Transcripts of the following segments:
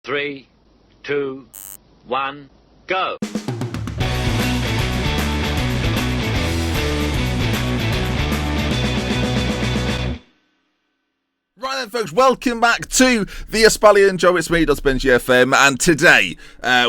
3, 2, 1, go! Right then, folks, welcome back to the Ispalian. Joe, it's me, Benji FM, and today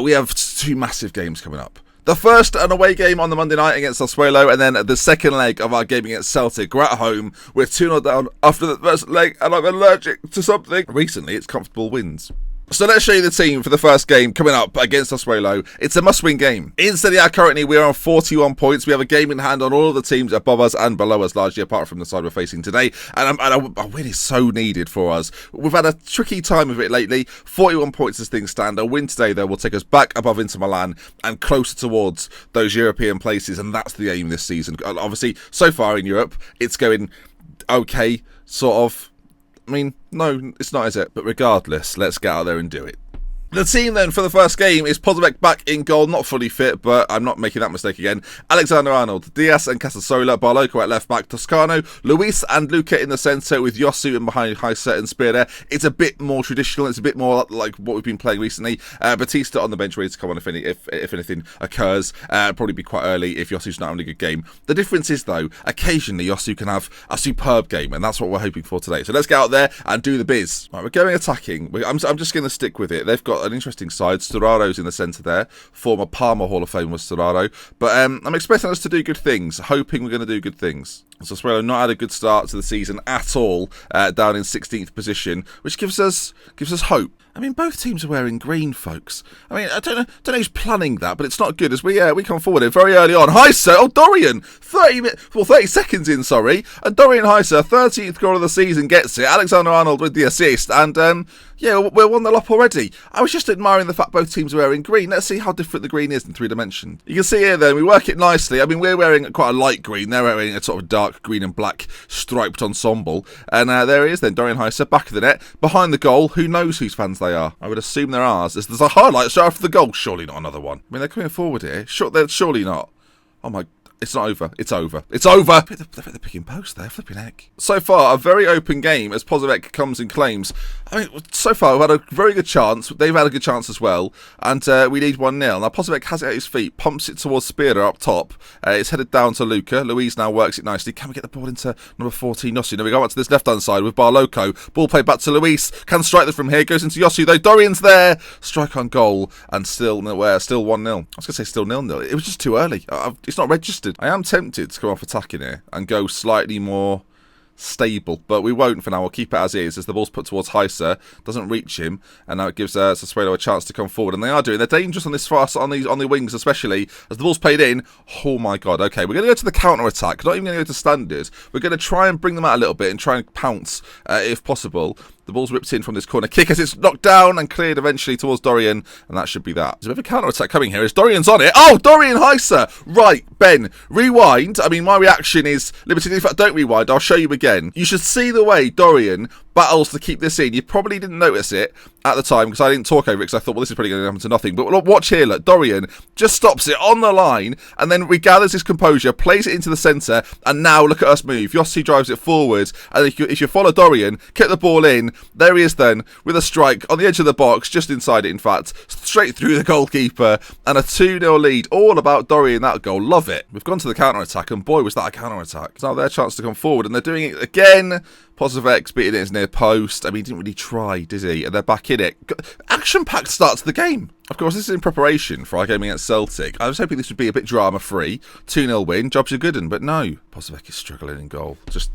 we have two massive games coming up. The first, an away game on the Monday night against Osorno, and then the second leg of our game against Celtic. We're at home, we're 2-0 down after the first leg, and I'm allergic to something. Recently, it's comfortable wins. So let's show you the team for the first game coming up against Osorno. It's a must-win game. In Serie A currently, we're on 41 points. We have a game in hand on all of the teams above us and below us, largely apart from the side we're facing today. And a win is so needed for us. We've had a tricky time of it lately. 41 points as things stand. A win today, though, will take us back above Inter Milan and closer towards those European places. And that's the aim this season. Obviously, so far in Europe, it's going okay, sort of. I mean, no, it's not, is it? But regardless, let's get out there and do it. The team then for the first game is Pozovec back in goal, not fully fit, but I'm not making that mistake again. Alexander-Arnold, Diaz and Casasola, Barloco at left back, Toscano, Luis and Luca in the centre with Yosu in behind Heise and Spear there. It's a bit more traditional, it's a bit more like what we've been playing recently. Batista on the bench ready to come on if anything occurs. Probably be quite early if Yosu's not having a good game. The difference is though, occasionally Yosu can have a superb game, and that's what we're hoping for today. So let's get out there and do the biz. Right, we're going attacking. I'm just going to stick with it. They've got an interesting side. Storaro's in the centre there. Former Parma Hall of Fame was Storaro. But I'm expecting us to do good things. Hoping we're going to do good things. So Sassuolo not had a good start to the season at all. Down in 16th position, which gives us hope. I mean, both teams are wearing green, folks. I mean, I don't know who's planning that, but it's not good as we come forward here very early on. Heise, Dorian, 30 seconds in, sorry. And Dorian Heise, 13th goal of the season, gets it. Alexander-Arnold with the assist, and yeah, we're 1-0 up already. I was just admiring the fact both teams are wearing green. Let's see how different the green is in 3 dimension. You can see here then, we work it nicely. I mean, we're wearing quite a light green. They're wearing a sort of dark green and black striped ensemble. And there he is then, Dorian Heise, back of the net, behind the goal. Who knows whose fans they are? I would assume they're ours. There's a highlight straight after the goal. Surely not another one. I mean, they're coming forward here. They're surely not. Oh my... It's not over. It's over. It's over! They're picking post there, flipping heck. So far, a very open game as Pozovec comes and claims. I mean, so far, we've had a very good chance. They've had a good chance as well. And we need 1-0. Now, Pozovec has it at his feet, pumps it towards Spear up top. It's headed down to Luca. Luis now works it nicely. Can we get the ball into number 14, Yosu? Now we go up to this left-hand side with Barloco. Ball played back to Luis. Can strike them from here. Goes into Yosu, though. Dorian's there. Strike on goal. And still 1-0. I was going to say still 0-0. It was just too early. It's not registered. I am tempted to come off attacking here and go slightly more stable, but we won't for now. We'll keep it as is as the ball's put towards Heise, doesn't reach him, and now it gives Sassuolo a chance to come forward, and they are doing. They're dangerous on this fast on the wings, especially as the ball's played in. Oh my god! Okay, we're going to go to the counter attack. Not even going to go to standard. We're going to try and bring them out a little bit and try and pounce if possible. The ball's whipped in from this corner kick as it's knocked down and cleared eventually towards Dorian, and that should be that. There's a bit of a counter-attack coming here as Dorian's on it. Oh, Dorian Heise! Right, Ben, rewind. I mean, my reaction is limited. In fact, don't rewind. I'll show you again. You should see the way Dorian battles to keep this in. You probably didn't notice it at the time because I didn't talk over it because I thought, well, this is probably going to happen to nothing. But look, watch here, look. Dorian just stops it on the line and then regathers his composure, plays it into the centre, and now look at us move. Yossi drives it forward, and if you follow Dorian, kick the ball in. There he is then, with a strike on the edge of the box, just inside it in fact, straight through the goalkeeper, and a 2-0 lead. All about Dorian, that goal. Love it. We've gone to the counter-attack, and boy, was that a counter-attack. It's now their chance to come forward, and they're doing it again. Pozovec beating it his near post. I mean, he didn't really try, did he? And they're back in it. Action-packed start to the game. Of course, this is in preparation for our game against Celtic. I was hoping this would be a bit drama-free. 2-0 win, jobs are good, but no. Pozovec is struggling in goal. Just,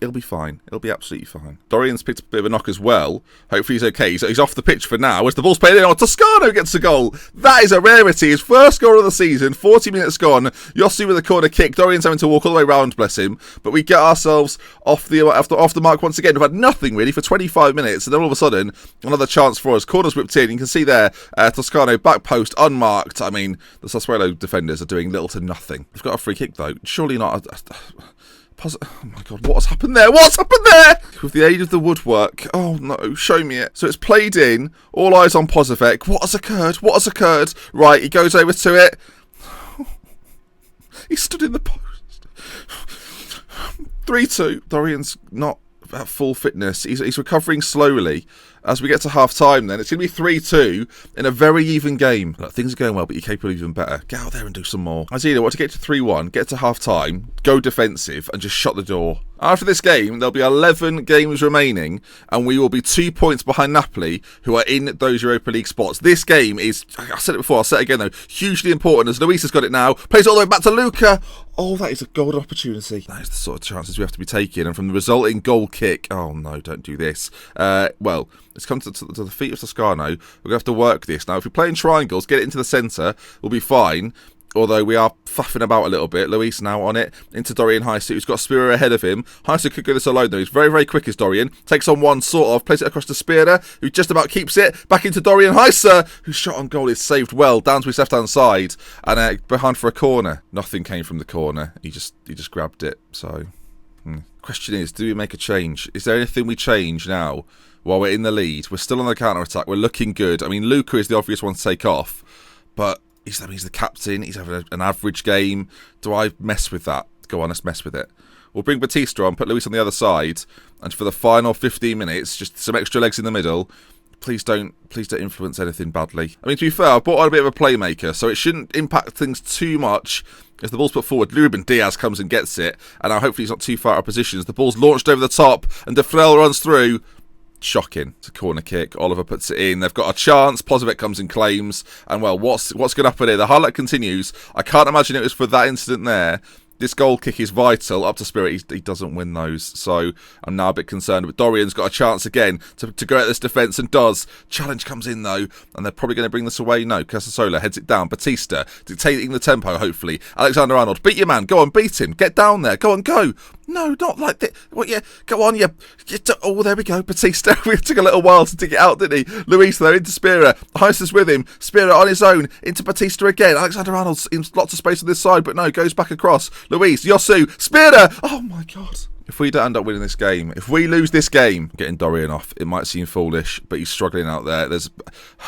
it'll be fine. It'll be absolutely fine. Dorian's picked up a bit of a knock as well. Hopefully he's okay. So he's off the pitch for now as the ball's played in. Oh, Toscano gets a goal. That is a rarity. His first goal of the season. 40 minutes gone. Yossi with a corner kick. Dorian's having to walk all the way round, bless him. But we get ourselves off the mark once again. We've had nothing really for 25 minutes. And then all of a sudden, another chance for us. Corner's whipped in. You can see there, Toscano back post, unmarked. I mean, the Sassuolo defenders are doing little to nothing. We've got a free kick though. Surely not. Oh my god, what has happened there? What's happened there? With the aid of the woodwork. Oh no, show me it. So it's played in. All eyes on Pozovec. What has occurred? What has occurred? Right, he goes over to it. He stood in the post. 3-2. Dorian's not at full fitness. He's recovering slowly. as we get to half-time then. It's going to be 3-2 in a very even game. Look, things are going well, but you're capable of even better. Get out there and do some more. I either want to get to 3-1, get to half-time, go defensive, and just shut the door. After this game, there'll be 11 games remaining, and we will be 2 points behind Napoli, who are in those Europa League spots. This game is, I said it before, I'll say it again though, hugely important, as Luis has got it now. Plays all the way back to Luca. Oh, that is a golden opportunity. That is the sort of chances we have to be taking. And from the resulting goal kick, oh no, don't do this. Well, it's come to the feet of Toscano. We're going to have to work this. Now, if we play in triangles, get it into the centre, we'll be fine. Although we are faffing about a little bit. Luis now on it into Dorian Heiser, who's got Spira ahead of him. Heiser could go this alone though. He's very, very quick as Dorian. Takes on one, sort of. Plays it across to Spira, who just about keeps it. Back into Dorian Heiser, whose shot on goal is saved well. Down to his left-hand side. And behind for a corner. Nothing came from the corner. He just grabbed it. So, question is, do we make a change? Is there anything we change now while we're in the lead? We're still on the counter-attack. We're looking good. I mean, Luca is the obvious one to take off. But he's the captain. He's having an average game. Do I mess with that? Go on, let's mess with it. We'll bring Batista on, put Luis on the other side, and for the final 15 minutes, just some extra legs in the middle. Please don't influence anything badly. I mean, to be fair, I've brought on a bit of a playmaker, so it shouldn't impact things too much. As the ball's put forward, Ruben Diaz comes and gets it, and now hopefully he's not too far out of position. As the ball's launched over the top, and Defrel runs through. Shocking. It's a corner kick. Oliver puts it in. They've got a chance. Pozovic comes and claims. And, well, what's going to happen here? The highlight continues. I can't imagine it was for that incident there. This goal kick is vital. Up to Spirit, he doesn't win those. So I'm now a bit concerned. But Dorian's got a chance again to go at this defence and does. Challenge comes in, though. And they're probably going to bring this away. No, Casasola heads it down. Batista dictating the tempo, hopefully. Alexander-Arnold, beat your man. Go on, beat him. Get down there. Go on, go. No, not like that. Well, yeah, go on, oh, there we go, Batista. We took a little while to dig it out, didn't he? Luis, though, into Spira. Heiser's with him. Spira on his own. Into Batista again. Alexander-Arnold's in lots of space on this side, but no, goes back across. Luis, Yosu, Spira. Oh, my God. If we don't end up winning this game, if we lose this game, getting Dorian off, it might seem foolish, but he's struggling out there. There's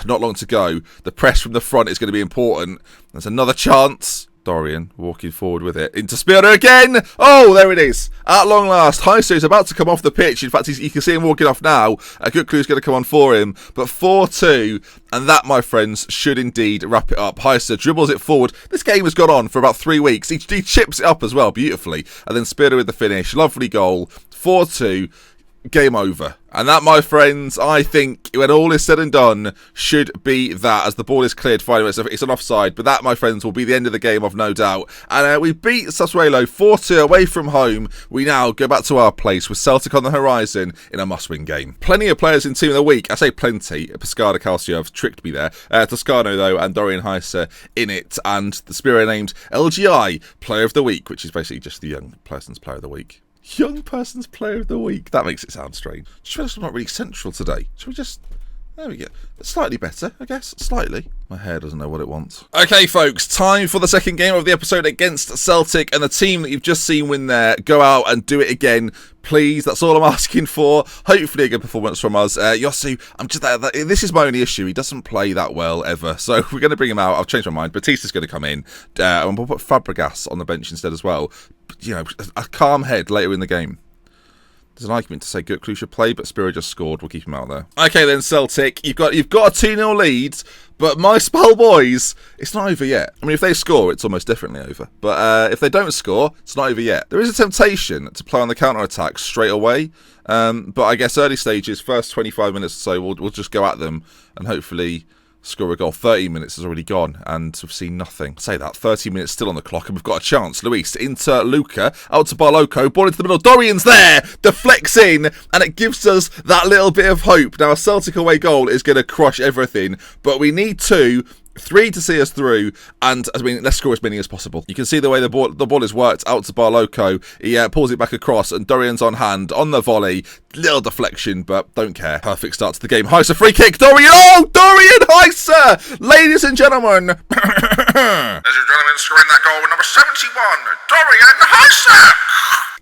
not long to go. The press from the front is going to be important. There's another chance. Dorian walking forward with it. Into Spira again. Oh, there it is. At long last, Heiser is about to come off the pitch. In fact, you can see him walking off now. A good clue is going to come on for him. But 4-2, and that, my friends, should indeed wrap it up. Heiser dribbles it forward. This game has gone on for about 3 weeks. He chips it up as well, beautifully. And then Spira with the finish. Lovely goal. 4-2. Game over. And that, my friends, I think, when all is said and done, should be that, as the ball is cleared finally. It's an offside, but that, my friends, will be the end of the game, I've no doubt. And we beat Sassuolo 4-2 away from home. We now go back to our place with Celtic on the horizon in a must-win game. Plenty of players in Team of the Week. I say plenty. Pescara Calcio have tricked me there. Toscano, though, and Dorian Heiser in it. And the Spira named LGI Player of the Week, which is basically just the young person's Player of the Week. Young person's Player of the Week. That makes it sound strange. Just realised I'm not really central today. Should we just... There we go. Slightly better, I guess. Slightly. My hair doesn't know what it wants. Okay, folks. Time for the second game of the episode against Celtic. And the team that you've just seen win there, go out and do it again. Please. That's all I'm asking for. Hopefully a good performance from us. Yosu, this is my only issue. He doesn't play that well, ever. So we're going to bring him out. I've changed my mind. Batista's going to come in. And we'll put Fabregas on the bench instead as well. You know, a calm head later in the game. There's an argument to say Gökçe should play, but Spira just scored. We'll keep him out there. Okay then, Celtic. You've got a 2-0 lead, but my Spal boys, it's not over yet. I mean, if they score, it's almost definitely over. But if they don't score, it's not over yet. There is a temptation to play on the counter-attack straight away. But I guess early stages, first 25 minutes or so, we'll just go at them and hopefully score a goal. 30 minutes has already gone and we've seen nothing. I say that, 30 minutes still on the clock and we've got a chance. Luis into Luca, out to Barloco, ball into the middle. Dorian's there, deflects in, and it gives us that little bit of hope. Now a Celtic away goal is going to crush everything, but we need 3 to see us through, and I mean, let's score as many as possible. You can see the way the ball is worked out to Barloco. He pulls it back across, and Dorian's on hand on the volley. Little deflection, but don't care. Perfect start to the game. Heiser free kick. Dorian! Oh, Dorian Heiser! Ladies and gentlemen. Ladies and gentlemen, scoring that goal with number 71, Dorian Heiser!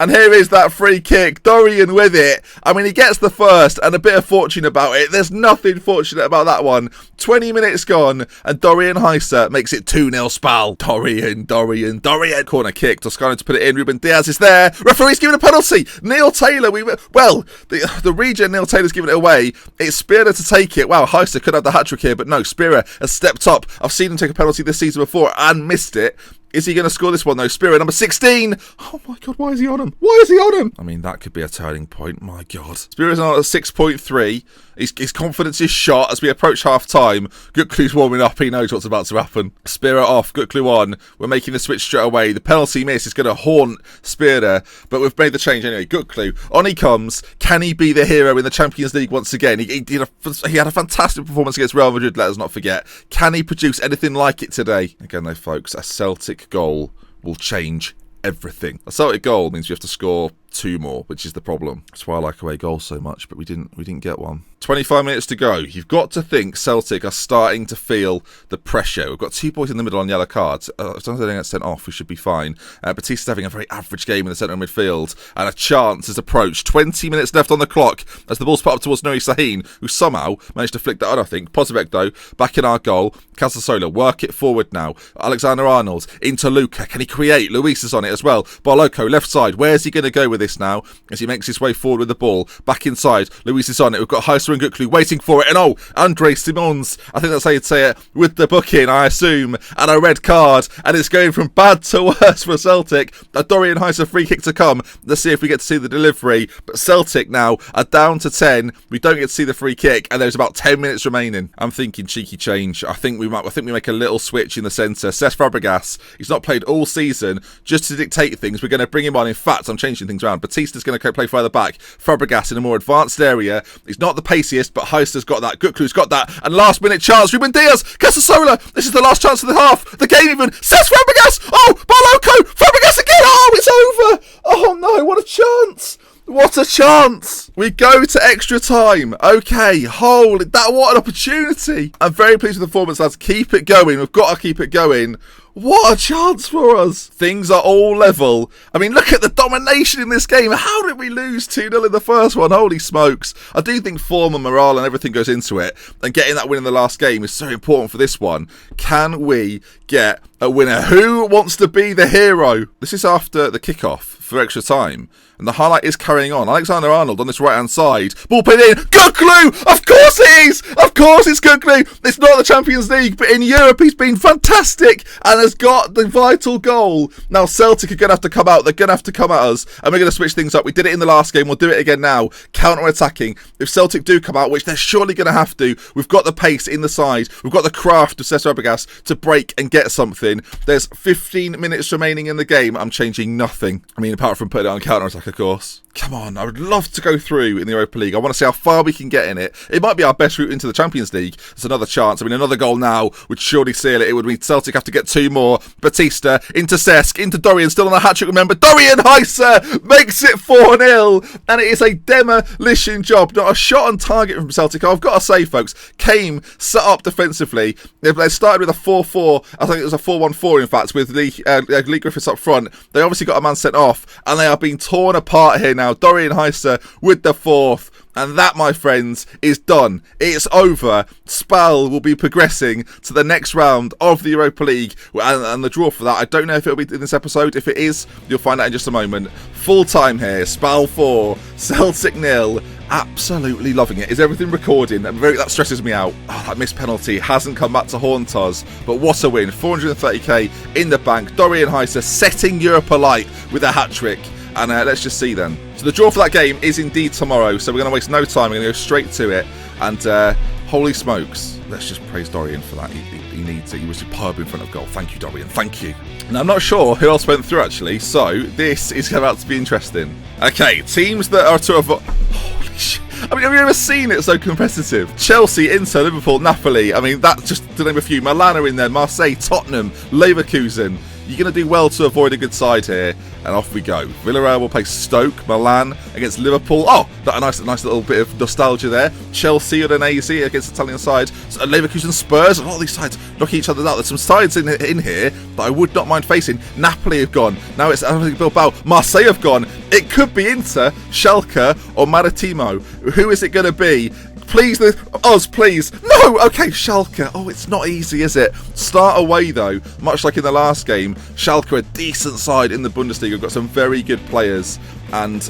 And here is that free kick. Dorian with it. I mean, he gets the first and a bit of fortune about it. There's nothing fortunate about that one. 20 minutes gone and Dorian Heiser makes it 2-0 Spal. Dorian. Corner kick. Toscano to put it in. Ruben Diaz is there. Referee's giving a penalty. Neil Taylor. The regen Neil Taylor's giving it away. It's Spira to take it. Wow, Heiser could have the hat-trick here, but no, Spira has stepped up. I've seen him take a penalty this season before and missed it. Is he going to score this one though? Spira, number 16. Oh my God, why is he on him? I mean, that could be a turning point. My God. Spira's on at 6.3. His confidence is shot as we approach half-time. Gutlu's warming up. He knows what's about to happen. Spira off. Gutlu on. We're making the switch straight away. The penalty miss is going to haunt Spira, but we've made the change anyway. Gutlu, on he comes. Can he be the hero in the Champions League once again? He had a fantastic performance against Real Madrid, let us not forget. Can he produce anything like it today? Again, though, folks, a Celtic goal will change everything. A Celtic goal means you have to score 2 more, which is the problem. That's why I like away goals so much, but we didn't get one. 25 minutes to go. You've got to think Celtic are starting to feel the pressure. We've got 2 boys in the middle on yellow cards. As long as they don't get sent off, we should be fine. Batista's having a very average game in the centre of midfield, and a chance is approached. 20 minutes left on the clock as the ball's put up towards Nuri Sahin, who somehow managed to flick that on, I think. Pozovec, though, back in our goal. Casasola, work it forward now. Alexander-Arnold into Luca. Can he create? Luis is on it as well. Barloco, left side. Where's he going to go with this now? As he makes his way forward with the ball. Back inside. Luis is on it. We've got Heiser and Gutlu waiting for it. And Andre Simons, I think that's how you'd say it, with the booking, I assume, and a red card. And it's going from bad to worse for Celtic. A Dorian Heiser free kick to come. Let's see if we get to see the delivery. But Celtic now are down to 10. We don't get to see the free kick. And there's about 10 minutes remaining. I'm thinking cheeky change. I think we make a little switch in the centre. Cesc Fabregas, he's not played all season. Just to dictate things, we're going to bring him on. In fact, I'm changing things around. Batista's going to play further back. Fabregas in a more advanced area. He's not the paciest, but Heister's got that. Gutlu's got that. And last minute chance. Ruben Diaz. Casasola. This is the last chance of the half. The game even. Cesc Fabregas. Oh, Barloco. Fabregas again. Oh, it's over. Oh no, what a chance. What a chance! We go to extra time. Okay, holy, what an opportunity. I'm very pleased with the performance, lads. Keep it going. We've got to keep it going. What a chance for us. Things are all level. I mean, look at the domination in this game. How did we lose 2-0 in the first one? Holy smokes. I do think form and morale and everything goes into it. And getting that win in the last game is so important for this one. Can we get a winner? Who wants to be the hero? This is after the kickoff for extra time. And the highlight is carrying on. Alexander-Arnold on this right-hand side. Ball put in. Gutlu! Of course it is! Of course it's Gutlu! It's not the Champions League, but in Europe he's been fantastic and has got the vital goal. Now Celtic are going to have to come out. They're going to have to come at us. And we're going to switch things up. We did it in the last game. We'll do it again now. Counter-attacking. If Celtic do come out, which they're surely going to have to, we've got the pace in the side. We've got the craft of Cesc Fabregas to break and get something. There's 15 minutes remaining in the game. I'm changing nothing. I mean, apart from putting it on counter-attack, of course. Come on, I would love to go through in the Europa League. I want to see how far we can get in it. It might be our best route into the Champions League. It's another chance. I mean, another goal now would surely seal it. It would mean Celtic have to get 2 more. Batista into Cesc, into Dorian, still on a hat-trick, remember. Dorian Heiser makes it 4-0. And it is a demolition job. Not a shot on target from Celtic. I've got to say, folks, came set up defensively. They started with a 4-4. I think it was a 4-1-4, in fact, with Lee Griffiths up front. They obviously got a man sent off. And they are being torn apart here now. Dorian Heiser with the 4th. And that, my friends, is done. It's over. Spal will be progressing to the next round of the Europa League. And the draw for that, I don't know if it'll be in this episode. If it is, you'll find out in just a moment. Full time here. Spal 4, Celtic 0. Absolutely loving it. Is everything recording? That stresses me out. Oh, that missed penalty hasn't come back to haunt us. But what a win. 430k in the bank. Dorian Heiser setting Europe alight with a hat-trick. And let's just see then. So the draw for that game is indeed tomorrow. So we're going to waste no time. We're going to go straight to it. And holy smokes. Let's just praise Dorian for that. He needs it. He was superb in front of goal. Thank you, Dorian. Thank you. Now, I'm not sure who else went through, actually. So this is about to be interesting. Okay, teams that are to avoid... Holy shit. I mean, have you ever seen it so competitive? Chelsea, Inter, Liverpool, Napoli. I mean, that's just to name a few. Milan are in there. Marseille, Tottenham, Leverkusen. You're going to do well to avoid a good side here. And off we go. Villarreal will play Stoke, Milan against Liverpool. Oh, a nice little bit of nostalgia there. Chelsea and Udinese against the Italian side. Leverkusen, Spurs. A lot of these sides knocking each other out. There's some sides in here that I would not mind facing. Napoli have gone. Now it's Bilbao. Marseille have gone. It could be Inter, Schalke, or Maritimo. Who is it going to be? Please, Oz, please. No! Okay, Schalke. Oh, it's not easy, is it? Start away, though. Much like in the last game, Schalke are a decent side in the Bundesliga. Got some very good players. And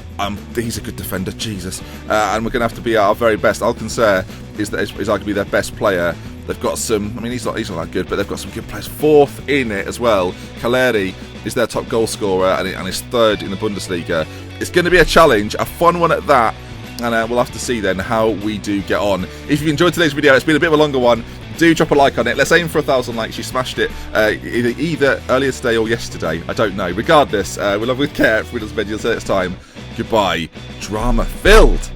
he's a good defender, Jesus. And we're going to have to be at our very best. Alcancer is arguably their best player. They've got some, I mean, he's not that good, but they've got some good players. Fourth in it as well. Caleri is their top goal scorer and is third in the Bundesliga. It's going to be a challenge, a fun one at that. And we'll have to see then how we do get on. If you enjoyed today's video, it's been a bit of a longer one. Do drop a like on it. Let's aim for 1,000 likes. You smashed it either earlier today or yesterday. I don't know. Regardless, we'll love with care. If we don't spend your next time. Goodbye. Drama filled.